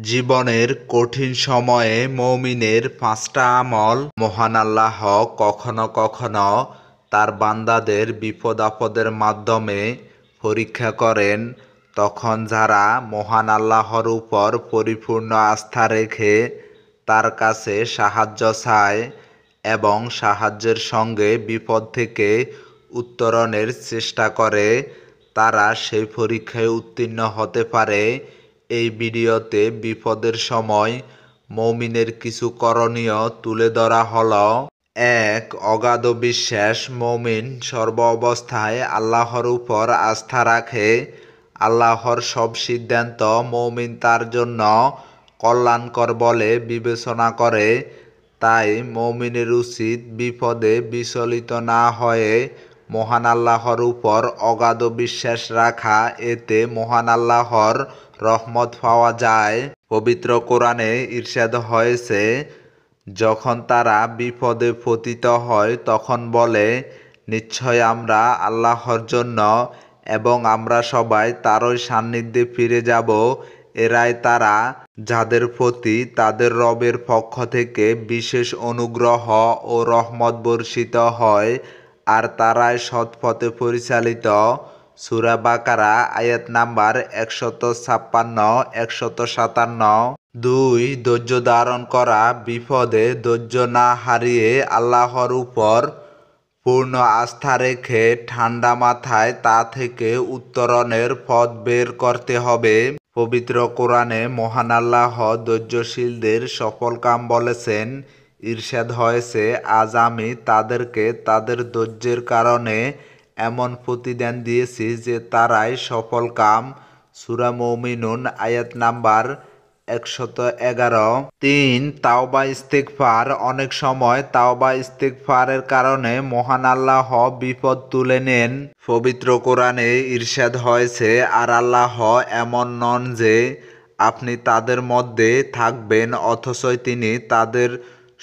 জীবনের কঠিন সময়ে মুমিনের পাঁচটা আমল। মহান আল্লাহ কখনো কখনো তার বান্দাদের বিপদ আপদের মাধ্যমে পরীক্ষা করেন। তখন যারা মহান আল্লাহর উপর পরিপূর্ণ আস্থা রেখে তার কাছে সাহায্য চায় এবং সাহায্যের সঙ্গে বিপদ থেকে উত্তরণের চেষ্টা করে, তারা সেই পরীক্ষায় উত্তীর্ণ হতে পারে। এই ভিডিওতে বিপদের সময় মুমিনের কিছু করণীয় তুলে ধরা হলো। ১. অগাধ বিশ্বাস। মুমিন সর্ব অবস্থায় আল্লাহর উপর আস্থা রাখে। আল্লাহর সব সিদ্ধান্ত মুমিন তার জন্য কল্যাণকর বলে বিবেচনা করে। তাই মুমিনের উচিত বিপদে বিচলিত না হয়ে মহান আল্লাহর উপর অগাধ বিশ্বাস রাখা। এতে মহান আল্লাহর রহমত পাওয়া যায়। পবিত্র কোরআনে ইরশাদ হয়েছে, যখন তারা বিপদে পতিত হয় তখন বলে, নিশ্চয় আমরা আল্লাহর জন্য এবং আমরা সবাই তারই সান্নিধ্যে ফিরে যাব। এরাই তারা যাদের প্রতি তাদের রবের পক্ষ থেকে বিশেষ অনুগ্রহ ও রহমত বর্ষিত হয়, আর তারাই সৎপথে পরিচালিত। সূরা বাকারা আয়াত নাম্বার ১৫৬-১৫৭। ২. ধৈর্য ধারণ করা। বিপদে ধৈর্য না হারিয়ে আল্লাহর উপর পূর্ণ আস্থা রেখে ঠান্ডা মাথায় তা থেকে উত্তরণের পথ বের করতে হবে। পবিত্র কোরআনে মহান আল্লাহ ধৈর্যশীলদের সফল কাম বলেছেন। ইরশাদ হয়েছে, আজ আমি তাদেরকে তাদের ধৈর্যের কারণে এমন প্রতিদান দিয়েছি যে তারাই সফল কাম। সূরা মুমিনুন আয়াত নাম্বার ১১১। ৩. তাওবা ইস্তিগফার। অনেক সময় তাওবা ইস্তিগফারের কারণে মহান আল্লাহ বিপদ তুলে নেন। পবিত্র কোরআনে ইরশাদ হয়েছে, আর আল্লাহ এমন নন যে আপনি তাদের মধ্যে থাকবেন অথচ তিনি তাদের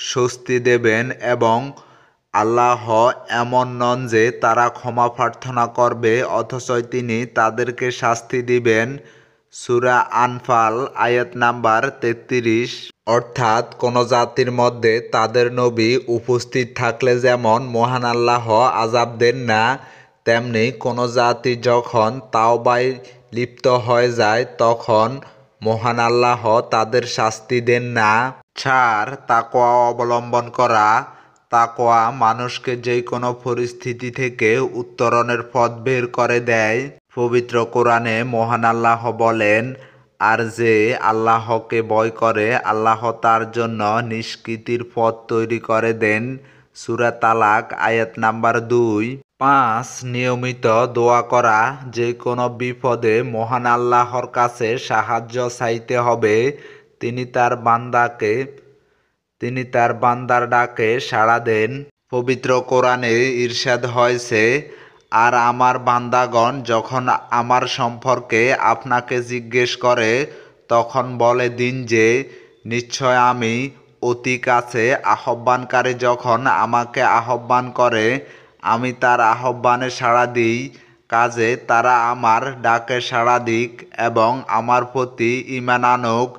স্বস্তি দেবেন, এবং আল্লাহ এমন নন যে তারা ক্ষমা প্রার্থনা করবে অথচ তিনি তাদেরকে শাস্তি দিবেন। সূরা আনফাল আয়াত নাম্বার ৩৩। অর্থাৎ কোন জাতির মধ্যে তাদের নবী উপস্থিত থাকলে যেমন মহান আল্লাহ আযাব দেন না, তেমনি কোন জাতি যখন তাওবায় লিপ্ত হয়ে যায় তখন মহান আল্লাহ তাদের শাস্তি দেন না। ৪. তাকওয়া অবলম্বন করা। তাকওয়া মানুষকে যে কোনো পরিস্থিতি থেকে উত্তরণের পথ বের করে দেয়। পবিত্র কোরআনে মহান আল্লাহ বলেন, আর যে আল্লাহকে ভয় করে আল্লাহ তার জন্য নিষ্কৃতির পথ তৈরি করে দেন। সূরা তালাক আয়াত নাম্বার ২। ৫. নিয়মিত দোয়া করা। যে কোনো বিপদে মহান আল্লাহর কাছে সাহায্য চাইতে হবে। তিনি তার বান্দার ডাকে সাড়া দেন। পবিত্র কোরআনে ইরশাদ হয়েছে, আর আমার বান্দাগণ যখন আমার সম্পর্কে আপনাকে জিজ্ঞেস করে তখন বলে দিন যে, নিশ্চয় আমি অতি কাছে। আহ্বানকারী যখন আমাকে আহ্বান করে আমি তার আহ্বানে সাড়া দিই। কাজে তারা আমার ডাকে সাড়া দিক এবং আমার প্রতি ঈমান আনুক,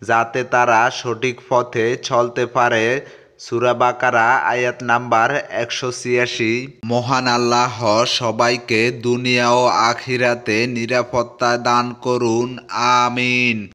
যাতে তারা সঠিক পথে চলতে পারে। সূরা বাকারা আয়াত নাম্বার ১৮৬। মহান আল্লাহ সবাইকে দুনিয়া ও আখিরাতে নিরাপত্তা দান করুন। আমিন।